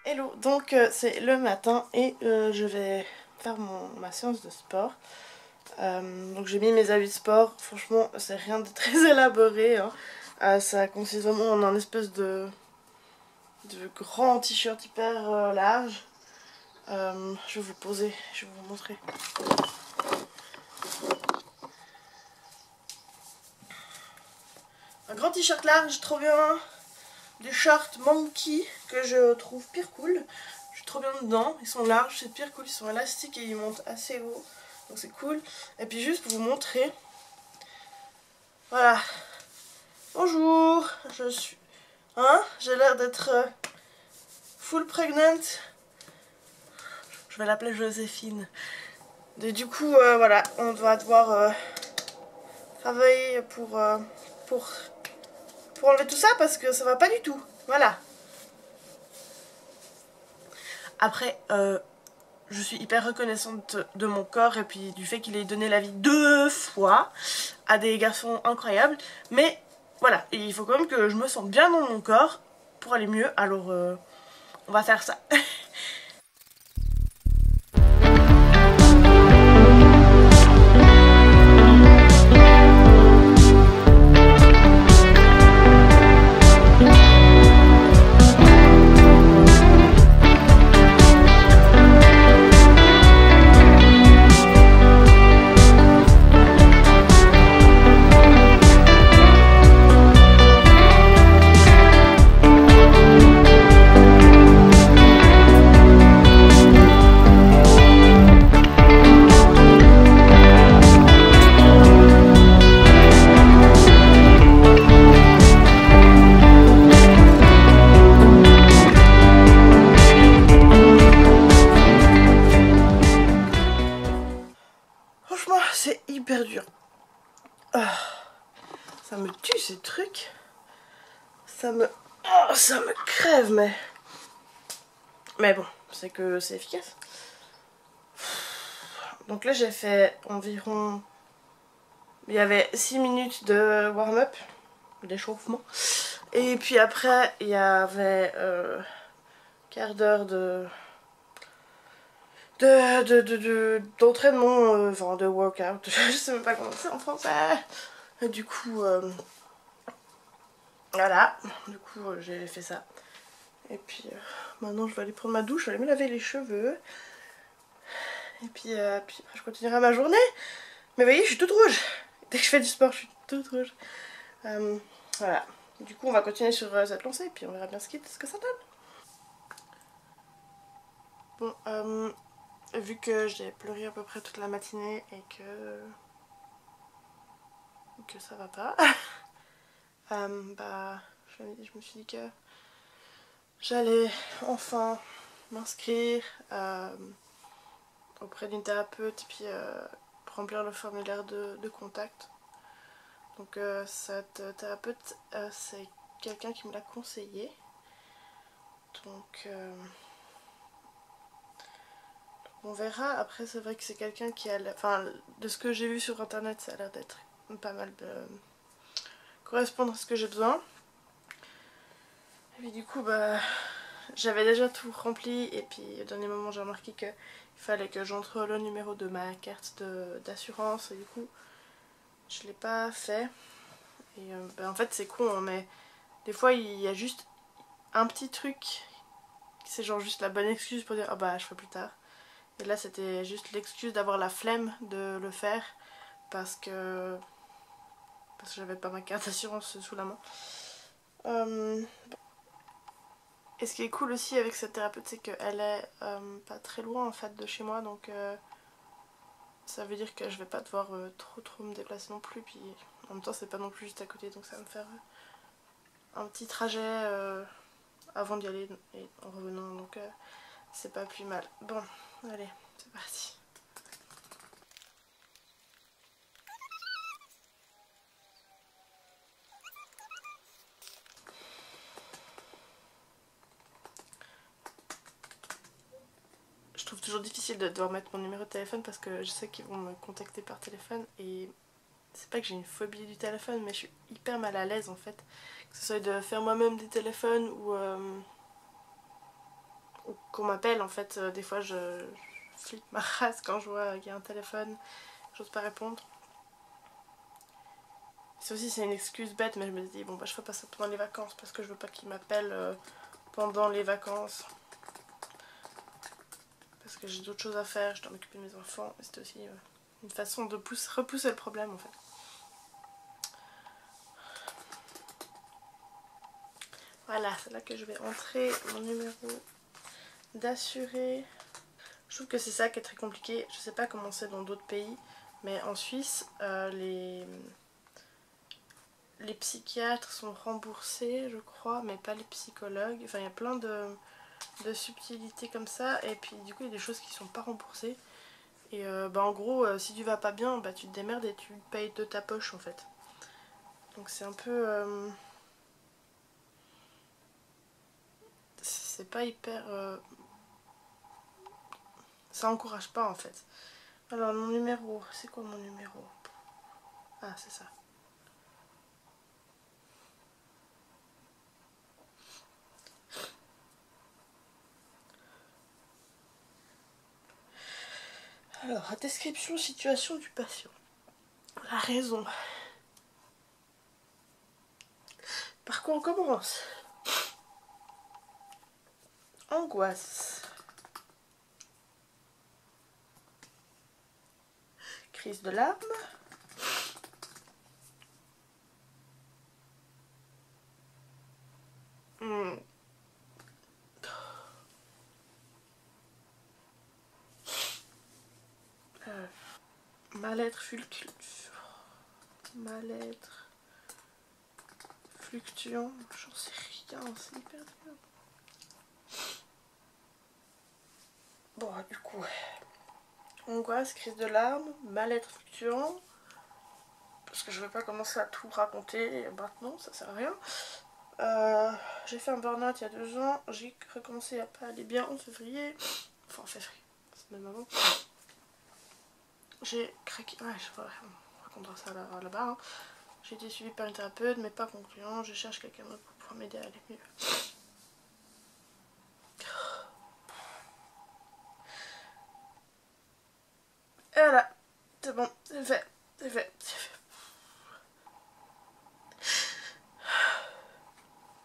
Hello, donc c'est le matin et je vais faire ma séance de sport. Donc j'ai mis mes habits de sport, franchement c'est rien de très élaboré, hein. Ça consiste vraiment en un espèce de grand t-shirt hyper large. Je vais vous poser, je vais vous montrer. Un grand t-shirt large, trop bien. Des shorts monkey que je trouve pire cool. Je suis trop bien dedans, ils sont larges, c'est pire cool, ils sont élastiques et ils montent assez haut. Donc c'est cool. Et puis juste pour vous montrer. Voilà. Bonjour, je suis... Hein? J'ai l'air d'être full pregnant. Je vais l'appeler Joséphine. Et du coup, voilà, on va devoir travailler pour, pour enlever tout ça parce que ça va pas du tout. Voilà. Après, je suis hyper reconnaissante de mon corps et puis du fait qu'il ait donné la vie 2 fois à des garçons incroyables. Mais voilà, il faut quand même que je me sente bien dans mon corps pour aller mieux. Alors, on va faire ça. Franchement, c'est hyper dur. Ça me tue ces trucs. Ça me crève, mais bon, c'est que c'est efficace. Donc là, j'ai fait environ... Il y avait 6 minutes de warm-up, d'échauffement. Et puis après, il y avait quart d'heure d'entraînement, enfin de workout. Je sais même pas comment c'est en français. Et du coup, voilà. Du coup, j'ai fait ça. Et puis maintenant, je vais aller prendre ma douche. Je vais aller me laver les cheveux. Et puis après, je continuerai ma journée. Mais vous voyez, je suis toute rouge. Dès que je fais du sport, je suis toute rouge. Voilà. Du coup, on va continuer sur cette lancée. Et puis on verra bien ce que ça donne. Bon, vu que j'ai pleuré à peu près toute la matinée et que ça va pas, bah, je me suis dit que j'allais enfin m'inscrire auprès d'une thérapeute et puis remplir le formulaire de contact. Donc cette thérapeute, c'est quelqu'un qui me l'a conseillé. Donc on verra. Après, c'est vrai que c'est quelqu'un qui a... Enfin, de ce que j'ai vu sur internet, ça a l'air d'être pas mal correspondre à ce que j'ai besoin. Et puis du coup, bah, j'avais déjà tout rempli. Et puis au dernier moment, j'ai remarqué qu'il fallait que j'entre le numéro de ma carte d'assurance. Et du coup, je l'ai pas fait. Et bah, en fait, c'est con, hein, mais des fois, il y a juste un petit truc. C'est genre juste la bonne excuse pour dire ah bah je ferai plus tard. Et là c'était juste l'excuse d'avoir la flemme de le faire parce que j'avais pas ma carte d'assurance sous la main. Et ce qui est cool aussi avec cette thérapeute, c'est qu'elle est pas très loin en fait de chez moi, donc ça veut dire que je vais pas devoir trop me déplacer non plus. Puis en même temps c'est pas non plus juste à côté, donc ça va me faire un petit trajet avant d'y aller et en revenant, donc c'est pas plus mal. Bon, allez, c'est parti. Je trouve toujours difficile de devoir mettre mon numéro de téléphone parce que je sais qu'ils vont me contacter par téléphone et c'est pas que j'ai une phobie du téléphone, mais je suis hyper mal à l'aise en fait. Que ce soit de faire moi-même des téléphones ou ou qu'on m'appelle en fait. Des fois je flippe ma race quand je vois qu'il y a un téléphone, j'ose pas répondre. C'est aussi c'est une excuse bête, mais je me dis bon bah je ferai pas ça pendant les vacances parce que je veux pas qu'ils m'appellent pendant les vacances. Parce que j'ai d'autres choses à faire, je dois m'occuper de mes enfants. C'est aussi une façon de repousser le problème en fait. Voilà, c'est là que je vais entrer mon numéro d'assuré. Je trouve que c'est ça qui est très compliqué. Je sais pas comment c'est dans d'autres pays, mais en Suisse, les psychiatres sont remboursés, je crois, mais pas les psychologues. Enfin, il y a plein de subtilités comme ça, et puis du coup, il y a des choses qui sont pas remboursées. Et en gros, si tu vas pas bien, bah, tu te démerdes et tu payes de ta poche en fait. Donc c'est un peu... c'est pas hyper... ça encourage pas en fait. Alors mon numéro, c'est quoi mon numéro? Ah c'est ça. Alors, description, situation du patient. La raison. Par quoi on commence? Angoisse. Crise de larmes. Mal-être fluctuant. J'en sais rien, c'est hyper dur. Bon, du coup, angoisse, crise de larmes, mal-être fluctuant. Parce que je vais pas commencer à tout raconter maintenant, ça sert à rien. J'ai fait un burn-out il y a 2 ans, j'ai recommencé à pas aller bien en février. Enfin en février, c'est même avant. J'ai craqué, ouais, on racontera ça là-bas. Hein. J'ai été suivie par une thérapeute, mais pas concluant. Je cherche quelqu'un d'autre pour pouvoir m'aider à aller mieux. Et voilà, c'est bon, c'est fait, c'est fait, c'est fait.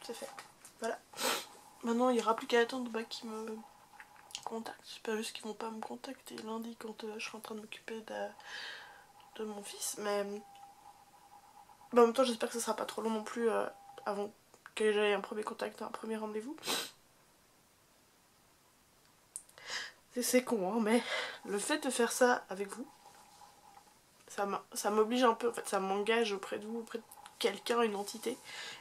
C'est fait, voilà. Maintenant, il n'y aura plus qu'à attendre qu'ils me contactent. J'espère juste qu'ils vont pas me contacter lundi quand je serai en train de m'occuper de mon fils, mais en même temps, j'espère que ce sera pas trop long non plus avant que j'aie un premier contact, un premier rendez-vous. C'est con, hein, mais le fait de faire ça avec vous, ça m'oblige un peu, en fait, ça m'engage auprès de vous, auprès de quelqu'un, une entité,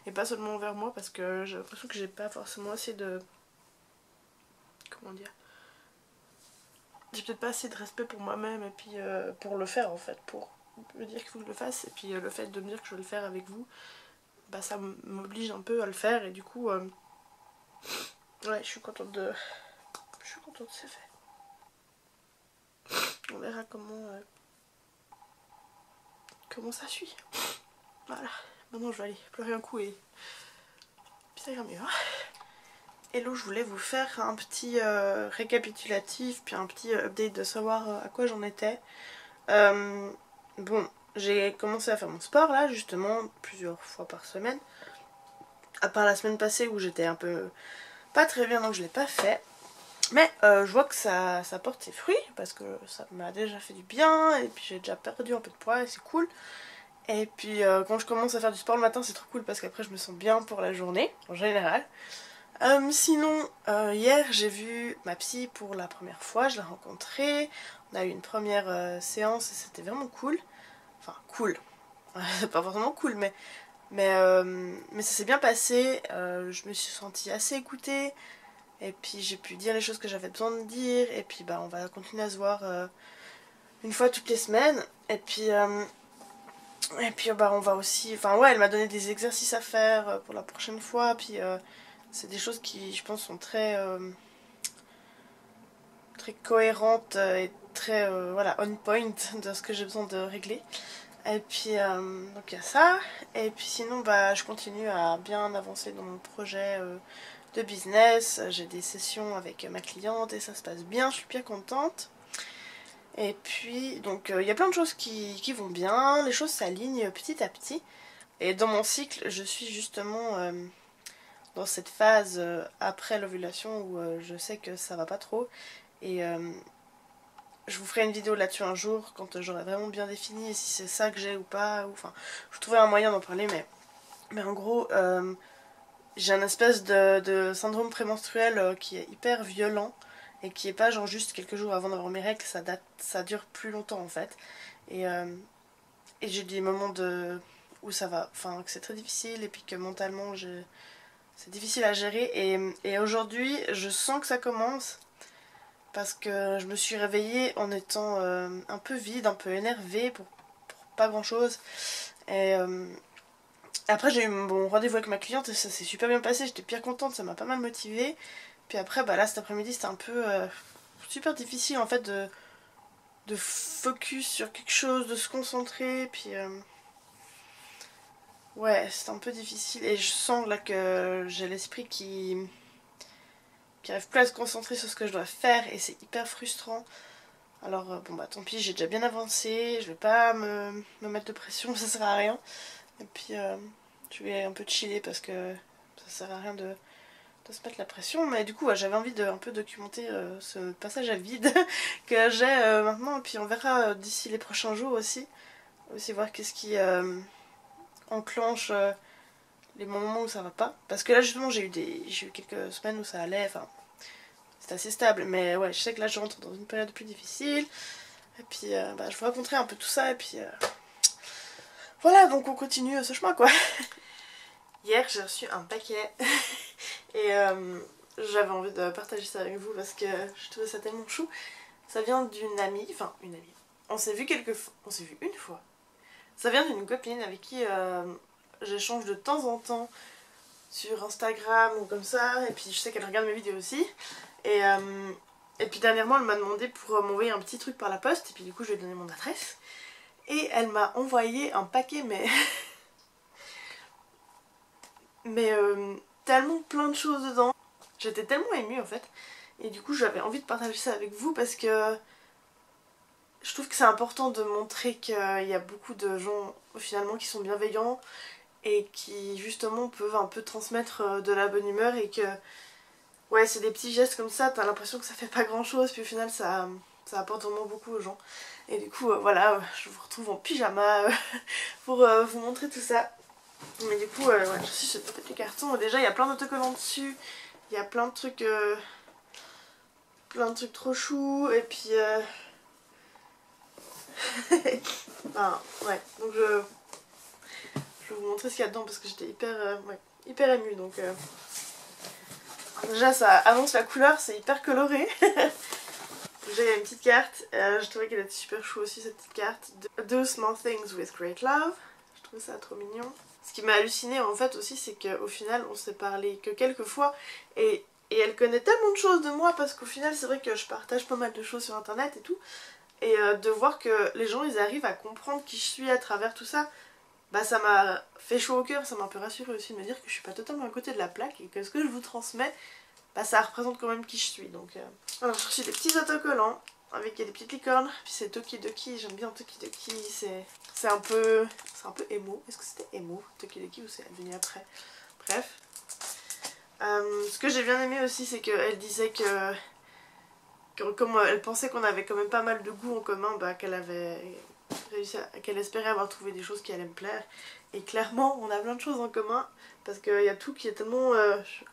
et pas seulement envers moi, parce que j'ai l'impression que j'ai pas forcément assez de... Comment dire? J'ai peut-être pas assez de respect pour moi-même, et puis pour le faire, en fait, pour me dire qu'il faut que je le fasse, et puis le fait de me dire que je vais le faire avec vous, bah ça m'oblige un peu à le faire, et du coup, ouais, je suis contente de... Je suis contente, c'est fait. On verra comment ça suit. Voilà. Maintenant je vais aller pleurer un coup et puis ça ira mieux. Hein. Hello, je voulais vous faire un petit récapitulatif, puis un petit update de savoir à quoi j'en étais. Bon, j'ai commencé à faire mon sport là, justement, plusieurs fois par semaine. À part la semaine passée où j'étais un peu pas très bien, donc je l'ai pas fait. Mais je vois que ça porte ses fruits, parce que ça m'a déjà fait du bien, et puis j'ai déjà perdu un peu de poids, et c'est cool. Et puis quand je commence à faire du sport le matin, c'est trop cool, parce qu'après je me sens bien pour la journée, en général. Sinon, hier j'ai vu ma psy pour la première fois, je l'ai rencontrée. On a eu une première séance et c'était vraiment cool. Enfin, cool. C'est pas forcément cool, mais ça s'est bien passé. Je me suis sentie assez écoutée. Et puis j'ai pu dire les choses que j'avais besoin de dire. Et puis bah on va continuer à se voir une fois toutes les semaines. Et puis bah on va aussi... Enfin ouais, elle m'a donné des exercices à faire pour la prochaine fois. Puis c'est des choses qui je pense sont très cohérentes et très voilà, on point de ce que j'ai besoin de régler. Et puis donc il y a ça. Et puis sinon bah je continue à bien avancer dans mon projet de business, j'ai des sessions avec ma cliente et ça se passe bien, je suis bien contente. Et puis donc il y a plein de choses qui vont bien, les choses s'alignent petit à petit. Et dans mon cycle, je suis justement dans cette phase après l'ovulation où je sais que ça va pas trop. Et je vous ferai une vidéo là-dessus un jour quand j'aurai vraiment bien défini si c'est ça que j'ai ou pas. Ou, enfin, je trouverai un moyen d'en parler, mais en gros, j'ai un espèce de syndrome prémenstruel qui est hyper violent et qui est pas genre juste quelques jours avant d'avoir mes règles, ça dure plus longtemps en fait. Et j'ai des moments où ça va, enfin que c'est très difficile et puis que mentalement c'est difficile à gérer. Et aujourd'hui, je sens que ça commence parce que je me suis réveillée en étant un peu vide, un peu énervée pour pas grand chose. Et après, j'ai eu mon rendez-vous avec ma cliente et ça s'est super bien passé. J'étais bien contente, ça m'a pas mal motivée. Puis après, bah là, cet après-midi, c'était un peu super difficile en fait de focus sur quelque chose, de se concentrer. Puis ouais, c'est un peu difficile et je sens là que j'ai l'esprit qui arrive plus à se concentrer sur ce que je dois faire et c'est hyper frustrant. Alors bon bah tant pis, j'ai déjà bien avancé, je vais pas me mettre de pression, ça sert à rien. Et puis je vais un peu chiller parce que ça sert à rien de se mettre la pression. Mais du coup ouais, j'avais envie de un peu documenter ce passage à vide que j'ai maintenant. Et puis on verra d'ici les prochains jours aussi voir qu'est-ce qui enclenche les moments où ça va pas. Parce que là justement j'ai eu quelques semaines où ça allait, enfin c'était assez stable. Mais ouais, je sais que là je rentre dans une période plus difficile. Et puis bah, je vous raconterai un peu tout ça et puis voilà, donc on continue ce chemin quoi. Hier j'ai reçu un paquet et j'avais envie de partager ça avec vous parce que je trouvais ça tellement chou. Ça vient d'une amie, enfin une amie. On s'est vu une fois. Ça vient d'une copine avec qui j'échange de temps en temps sur Instagram ou comme ça. Et puis je sais qu'elle regarde mes vidéos aussi. Et puis dernièrement elle m'a demandé pour m'envoyer un petit truc par la poste. Et puis du coup je lui ai donné mon adresse. Et elle m'a envoyé un paquet mais... mais tellement plein de choses dedans. J'étais tellement émue en fait. Et du coup j'avais envie de partager ça avec vous parce que je trouve que c'est important de montrer qu'il y a beaucoup de gens finalement qui sont bienveillants et qui justement peuvent un peu transmettre de la bonne humeur et que ouais c'est des petits gestes comme ça, t'as l'impression que ça fait pas grand chose puis au final ça apporte vraiment beaucoup aux gens. Et du coup voilà, je vous retrouve en pyjama pour vous montrer tout ça. Mais du coup ouais, je suis ce petit carton, déjà il y a plein d'autocollants dessus, il y a plein de trucs trop choux et puis enfin, ouais, donc je vais vous montrer ce qu'il y a dedans parce que j'étais hyper émue. Donc déjà ça annonce la couleur, c'est hyper coloré. Déjà il y a une petite carte, je trouvais qu'elle était super chou aussi cette petite carte. Do small things with great love. Je trouve ça trop mignon. Ce qui m'a halluciné en fait aussi c'est qu'au final on s'est parlé que quelques fois et elle connaît tellement de choses de moi parce qu'au final c'est vrai que je partage pas mal de choses sur internet et tout. Et de voir que les gens ils arrivent à comprendre qui je suis à travers tout ça, bah ça m'a fait chaud au cœur, ça m'a un peu rassuré aussi de me dire que je suis pas totalement à côté de la plaque et que ce que je vous transmets, bah ça représente quand même qui je suis. Donc alors j'ai reçu des petits autocollants avec des petites licornes, puis c'est Tokidoki, j'aime bien Tokidoki, c'est un peu émo. Est-ce que c'était émo Tokidoki ou c'est venu après? Bref. Ce que j'ai bien aimé aussi c'est qu'elle disait que comme elle pensait qu'on avait quand même pas mal de goûts en commun, bah, qu'elle avait qu'elle espérait avoir trouvé des choses qui allaient me plaire. Et clairement, on a plein de choses en commun parce qu'il y a tout qui est tellement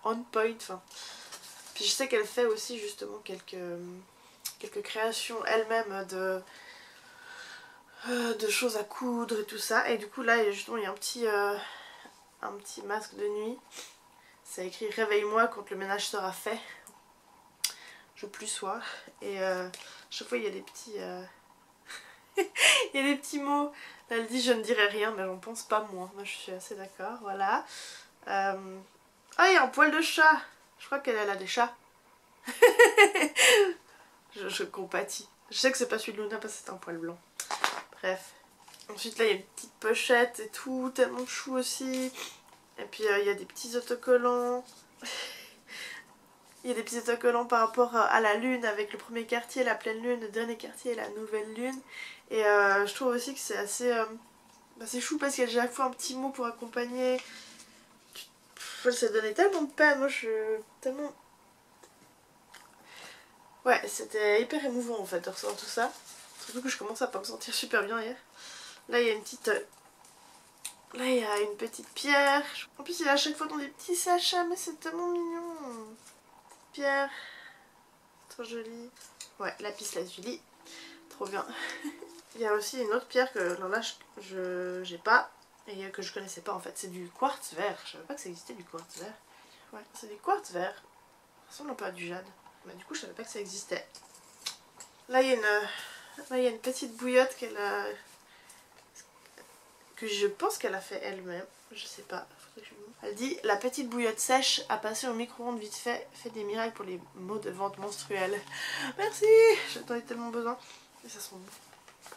on point. Enfin. Puis je sais qu'elle fait aussi justement quelques créations elle-même de choses à coudre et tout ça. Et du coup là, justement, il y a un petit masque de nuit. C'est écrit réveille-moi quand le ménage sera fait. Je plus sois. Et chaque fois il y a des petits il y a des petits mots. Là, elle dit je ne dirai rien mais j'en pense pas moins. Moi je suis assez d'accord. Voilà. Ah il y a un poil de chat. Je crois qu'elle a des chats. je compatis. Je sais que c'est pas celui de Luna parce que c'est un poil blanc. Bref. Ensuite là il y a une petite pochette et tout. Tellement chou aussi. Et puis il y a des petits autocollants. Il y a des petits autocollants par rapport à la lune, avec le premier quartier, la pleine lune, le dernier quartier, la nouvelle lune. Et je trouve aussi que c'est assez... c'est chou parce qu'il y a chaque fois un petit mot pour accompagner. Ça donnait tellement de peine, moi je suis tellement... Ouais, c'était hyper émouvant en fait de recevoir tout ça. Surtout que je commence à pas me sentir super bien hier. Là il y a une petite... Là il y a une petite pierre. En plus il est à chaque fois dans des petits sachets, mais c'est tellement mignon. Petite pierre. Trop jolie. Ouais, lapis lazuli. Trop bien. Il y a aussi une autre pierre que là j'ai pas et que je connaissais pas en fait. C'est du quartz vert. Je savais pas que ça existait du quartz vert. Ouais, c'est du quartz vert. Ça ressemble un peu à du jade. Mais du coup je savais pas que ça existait. Là il y a une petite bouillotte qu'elle a... que je pense qu'elle a fait elle-même. Je sais pas. Elle dit la petite bouillotte sèche à passer au micro-ondes vite fait des miracles pour les maux de ventre menstruels. Merci. J'en ai tellement besoin. Et ça sent bon.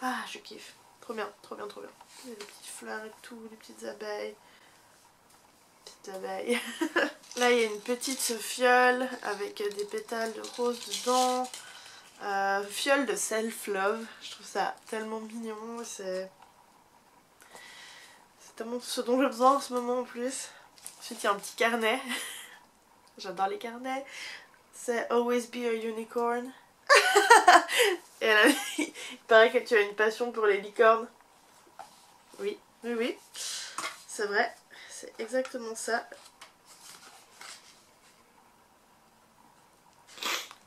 Ah, je kiffe. Trop bien, trop bien, trop bien. Il y a des petites fleurs et tout, des petites abeilles. Petites abeilles. Là, il y a une petite fiole avec des pétales de rose dedans. Fiole de self-love. Je trouve ça tellement mignon. C'est tellement ce dont j'ai besoin en ce moment en plus. Ensuite, il y a un petit carnet. J'adore les carnets. C'est Always Be a Unicorn. Et il paraît que tu as une passion pour les licornes. Oui, oui, oui. C'est vrai. C'est exactement ça.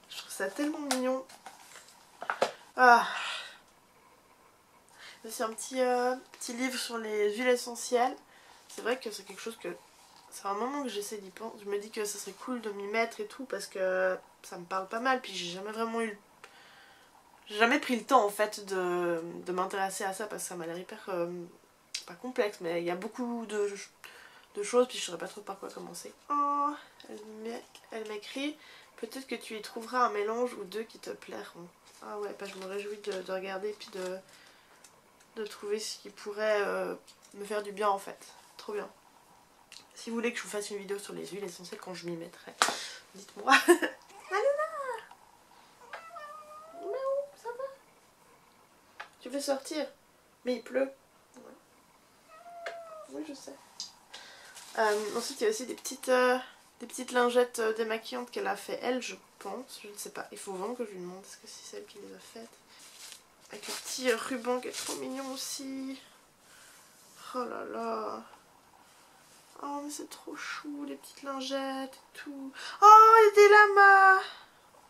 Je trouve ça tellement mignon. Ah. C'est un petit livre sur les huiles essentielles. C'est vrai que c'est quelque chose que... C'est un moment que j'essaie d'y penser. Je me dis que ça serait cool de m'y mettre et tout parce que ça me parle pas mal. Puis j'ai jamais vraiment eu... J'ai jamais pris le temps en fait de m'intéresser à ça parce que ça m'a l'air hyper... pas complexe, mais il y a beaucoup de choses puis je saurais pas trop par quoi commencer. Oh, elle m'écrit peut-être que tu y trouveras un mélange ou deux qui te plairont. Ah ouais, bah je me réjouis de regarder puis de trouver ce qui pourrait me faire du bien en fait. Trop bien. Si vous voulez que je vous fasse une vidéo sur les huiles essentielles quand je m'y mettrai, dites-moi. Aluna, ça va? Tu veux sortir? Mais il pleut. Ouais. Oui, je sais. Ensuite, il y a aussi des petites lingettes démaquillantes qu'elle a fait elle, je pense. Je ne sais pas. Il faut vraiment que je lui demande est-ce que c'est celle qui les a faites. Avec le petit ruban qui est trop mignon aussi. Oh là là. Oh mais c'est trop chou, les petites lingettes et tout. Oh, il y a des lamas.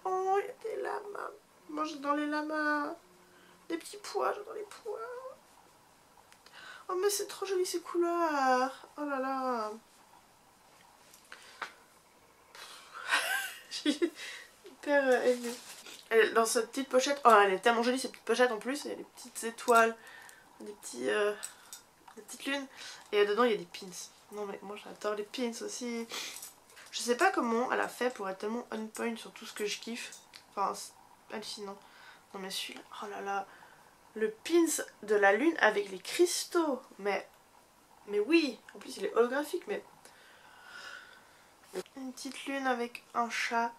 Oh, il y a des lamas. Moi j'adore les lamas. Des petits pois, j'adore les pois. Oh mais c'est trop joli ces couleurs. Oh là là. J'ai hyper aimée. Dans cette petite pochette, oh elle est tellement jolie cette petite pochette en plus. Il y a des petites étoiles, des petites lunes. Et dedans il y a des pins. Non mais moi j'adore les pins aussi. Je sais pas comment elle a fait pour être tellement on point sur tout ce que je kiffe. Enfin c'est hallucinant. Non mais celui-là, oh là là. Le pins de la lune avec les cristaux. Mais oui, en plus il est holographique mais... Une petite lune avec un chat.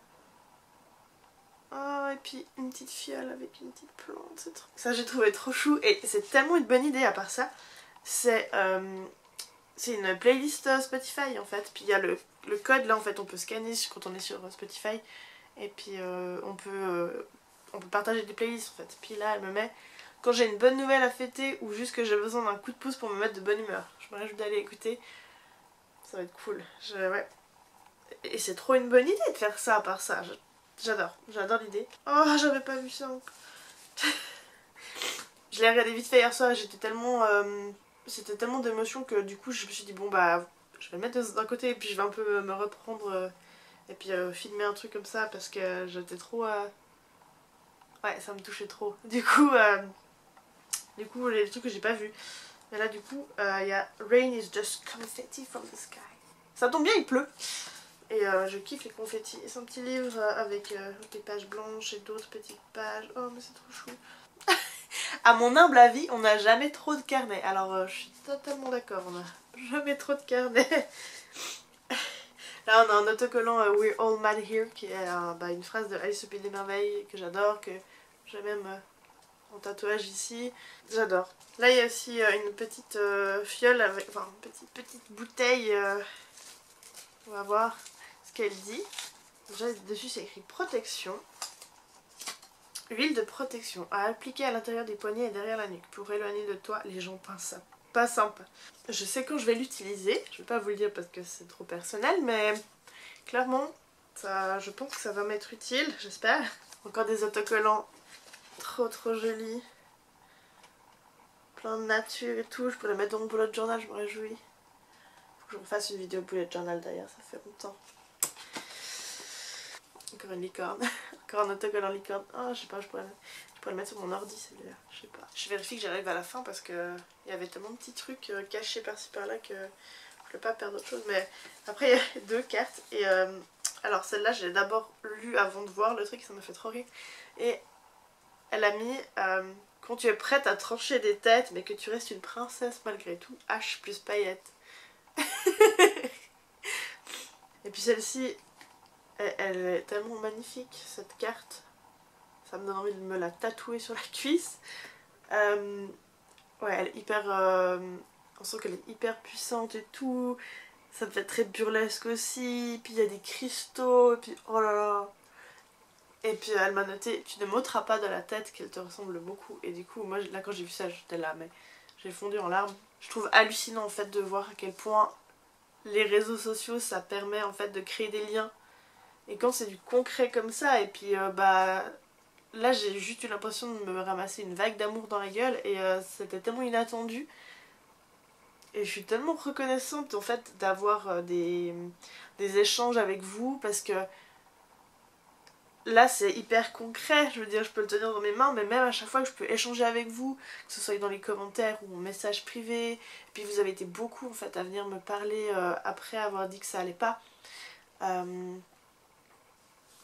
Oh, et puis une petite fiole avec une petite plante. Ça j'ai trouvé trop chou et c'est tellement une bonne idée à part ça. C'est une playlist Spotify en fait. Puis il y a le code là en fait on peut scanner quand on est sur Spotify. Et puis on peut partager des playlists en fait. Puis là elle me met quand j'ai une bonne nouvelle à fêter ou juste que j'ai besoin d'un coup de pouce pour me mettre de bonne humeur. Je me réjouis d'aller écouter. Ça va être cool. Ouais. Et c'est trop une bonne idée de faire ça à part ça. J'adore l'idée. Oh, j'avais pas vu ça encore. Je l'ai regardé vite fait hier soir et j'étais tellement... c'était tellement d'émotions que du coup je me suis dit bon bah je vais le mettre d'un côté et puis je vais un peu me reprendre et puis filmer un truc comme ça parce que j'étais trop... Ouais, ça me touchait trop. Du coup, les trucs que j'ai pas vus. Mais là du coup, il y a Rain is just confetti from the sky. Ça tombe bien, il pleut. Et je kiffe les confettis. Et c'est un petit livre avec des pages blanches et d'autres petites pages. Oh mais c'est trop chou. À mon humble avis, on n'a jamais trop de carnets. Alors je suis totalement d'accord, on n'a jamais trop de carnets. Là on a un autocollant We're All Mad Here qui est une phrase de Alice au Pays des Merveilles que j'adore, que j'ai même en tatouage ici. J'adore. Là il y a aussi une petite fiole avec, enfin une petite bouteille. On va voir ce qu'elle dit. Déjà dessus c'est écrit protection. Huile de protection à appliquer à l'intérieur des poignets et derrière la nuque pour éloigner de toi les gens pas sympas. Je sais quand je vais l'utiliser, je vais pas vous le dire parce que c'est trop personnel, mais clairement ça, je pense que ça va m'être utile, j'espère. Encore des autocollants trop jolis, plein de nature et tout. Je pourrais les mettre dans mon bullet journal, je me réjouis. Faut que je refasse une vidéo bullet journal d'ailleurs, ça fait longtemps. Encore une licorne, encore un autocollant licorne. Oh, je sais pas, je pourrais le mettre sur mon ordi celui-là, je sais pas. Je vérifie que j'arrive à la fin parce que il y avait tellement de petits trucs cachés par-ci par-là que je ne veux pas perdre autre chose. Mais après il y a 2 cartes et alors celle-là je l'ai d'abord lue avant de voir le truc, ça m'a fait trop rire. Et elle a mis quand tu es prête à trancher des têtes mais que tu restes une princesse malgré tout, H plus paillettes. Et puis celle-ci, elle est tellement magnifique cette carte. Ça me donne envie de me la tatouer sur la cuisse. Ouais, elle est hyper... on sent qu'elle est hyper puissante et tout. Ça me fait très burlesque aussi. Puis il y a des cristaux. Et puis oh là là. Et puis elle m'a noté, tu ne m'ôteras pas de la tête qu'elle te ressemble beaucoup. Et du coup, moi là quand j'ai vu ça, j'étais là, mais j'ai fondu en larmes. Je trouve hallucinant en fait de voir à quel point les réseaux sociaux ça permet en fait de créer des liens. Et quand c'est du concret comme ça, et puis là j'ai juste eu l'impression de me ramasser une vague d'amour dans la gueule et c'était tellement inattendu. Et je suis tellement reconnaissante en fait d'avoir des échanges avec vous parce que là c'est hyper concret, je veux dire je peux le tenir dans mes mains mais même à chaque fois que je peux échanger avec vous, que ce soit dans les commentaires ou en message privé, et puis vous avez été beaucoup en fait à venir me parler après avoir dit que ça allait pas.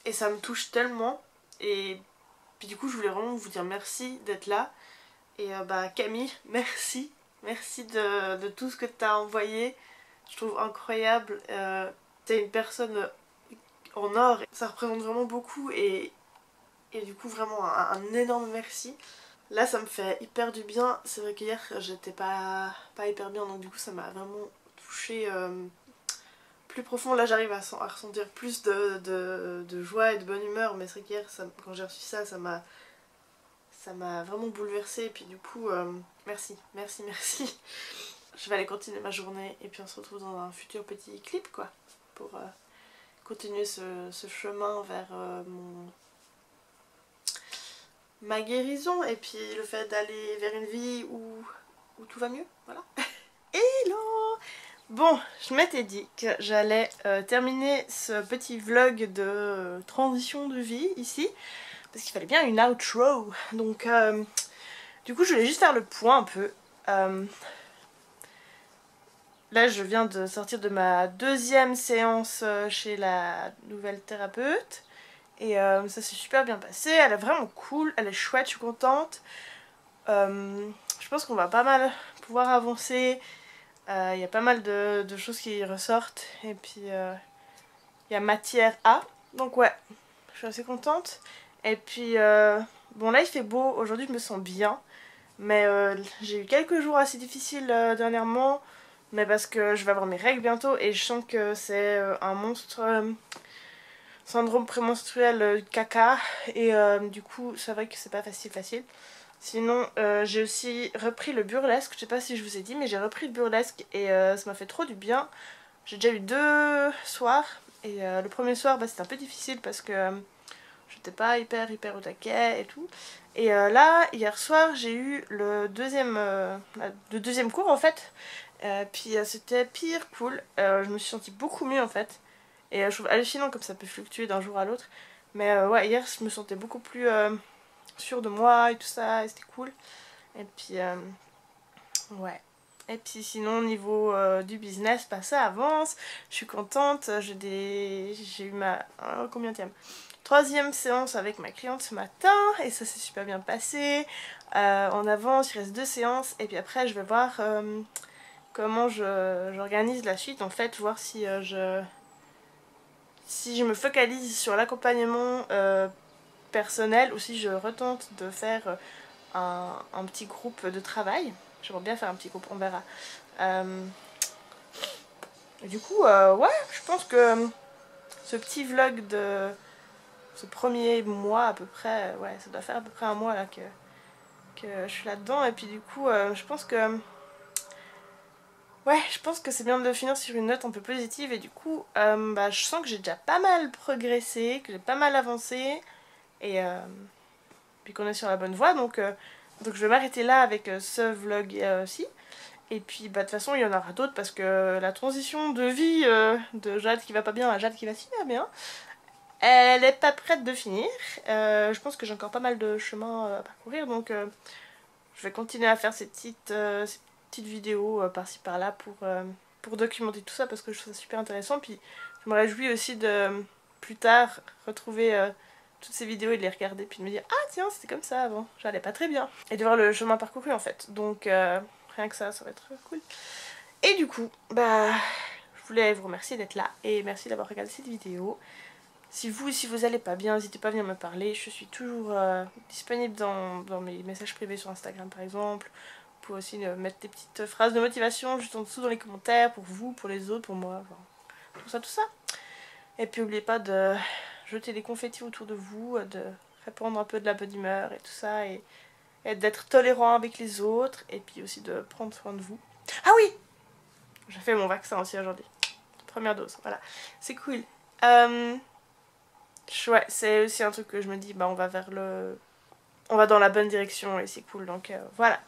Et ça me touche tellement et puis du coup je voulais vraiment vous dire merci d'être là. Et Camille, merci. Merci de tout ce que tu as envoyé. Je trouve incroyable. T'es une personne en or. Ça représente vraiment beaucoup et du coup vraiment un énorme merci. Là ça me fait hyper du bien. C'est vrai qu'hier j'étais pas hyper bien donc du coup ça m'a vraiment touchée plus profond. Là j'arrive à ressentir plus de joie et de bonne humeur. Mais c'est vrai qu'hier quand j'ai reçu ça, ça m'a vraiment bouleversée et puis du coup merci. Je vais aller continuer ma journée et puis on se retrouve dans un futur petit clip quoi pour continuer ce chemin vers ma guérison et puis le fait d'aller vers une vie où tout va mieux, voilà. Hello! Bon, je m'étais dit que j'allais terminer ce petit vlog de transition de vie ici parce qu'il fallait bien une outro. Donc du coup je voulais juste faire le point un peu. Là je viens de sortir de ma 2e séance chez la nouvelle thérapeute. Et ça s'est super bien passé, elle est vraiment cool, elle est chouette, je suis contente. Je pense qu'on va pas mal pouvoir avancer. Il y a pas mal de choses qui ressortent. Et puis il y a matière à. Donc ouais, je suis assez contente. Et puis bon là il fait beau, aujourd'hui je me sens bien. Mais j'ai eu quelques jours assez difficiles dernièrement. Mais parce que je vais avoir mes règles bientôt et je sens que c'est un monstre syndrome prémenstruel caca. Et du coup c'est vrai que c'est pas facile. Sinon j'ai aussi repris le burlesque, je sais pas si je vous ai dit mais j'ai repris le burlesque et ça m'a fait trop du bien. J'ai déjà eu 2 soirs et le premier soir c'était un peu difficile parce que j'étais pas hyper au taquet et tout. Et là hier soir j'ai eu le deuxième cours en fait. Puis c'était pire cool, je me suis sentie beaucoup mieux en fait. Et je trouve hallucinant comme ça peut fluctuer d'un jour à l'autre. Mais ouais hier je me sentais beaucoup plus sûre de moi et tout ça et c'était cool. Et puis ouais. Et puis sinon au niveau du business, bah, ça avance, je suis contente, j'ai eu ma combienième 3e séance avec ma cliente ce matin et ça s'est super bien passé. On avance, il reste 2 séances et puis après je vais voir comment j'organise la suite en fait, voir si je si je me focalise sur l'accompagnement personnel, ou si je retente de faire un petit groupe de travail. J'aimerais bien faire un petit groupe, on verra. Et du coup, ouais, je pense que ce petit vlog de ce premier mois à peu près, ouais, ça doit faire à peu près un mois là que je suis là-dedans. Et puis du coup, je pense que... Ouais, je pense que c'est bien de finir sur une note un peu positive. Et du coup, bah, je sens que j'ai déjà pas mal progressé, que j'ai pas mal avancé. Et puis qu'on est sur la bonne voie. Donc je vais m'arrêter là avec ce vlog-ci. Et puis bah de toute façon il y en aura d'autres parce que la transition de vie de Jade qui va pas bien à Jade qui va super bien, elle est pas prête de finir. Je pense que j'ai encore pas mal de chemin à parcourir, donc je vais continuer à faire ces petites vidéos par-ci par-là pour documenter tout ça parce que je trouve ça super intéressant. Puis je me réjouis aussi de plus tard retrouver toutes ces vidéos et de les regarder puis de me dire ah tiens c'était comme ça avant, j'allais pas très bien. Et de voir le chemin parcouru en fait, donc rien que ça va être cool. Et du coup, bah, je voulais vous remercier d'être là et merci d'avoir regardé cette vidéo. Si vous allez pas bien, n'hésitez pas à venir me parler. Je suis toujours disponible dans mes messages privés sur Instagram par exemple. Vous pouvez aussi mettre des petites phrases de motivation juste en dessous dans les commentaires pour vous, pour les autres, pour moi, enfin, tout ça. Et puis n'oubliez pas de jeter des confettis autour de vous, de répandre un peu de la bonne humeur et tout ça, et d'être tolérant avec les autres, et puis aussi de prendre soin de vous. Ah oui, j'ai fait mon vaccin aussi aujourd'hui. Première dose, voilà. C'est cool. Ouais, c'est aussi un truc que je me dis, bah on va vers le... On va dans la bonne direction et c'est cool, donc voilà.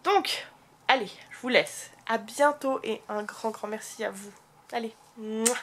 Donc, allez, je vous laisse. À bientôt et un grand merci à vous. Allez. Mouah.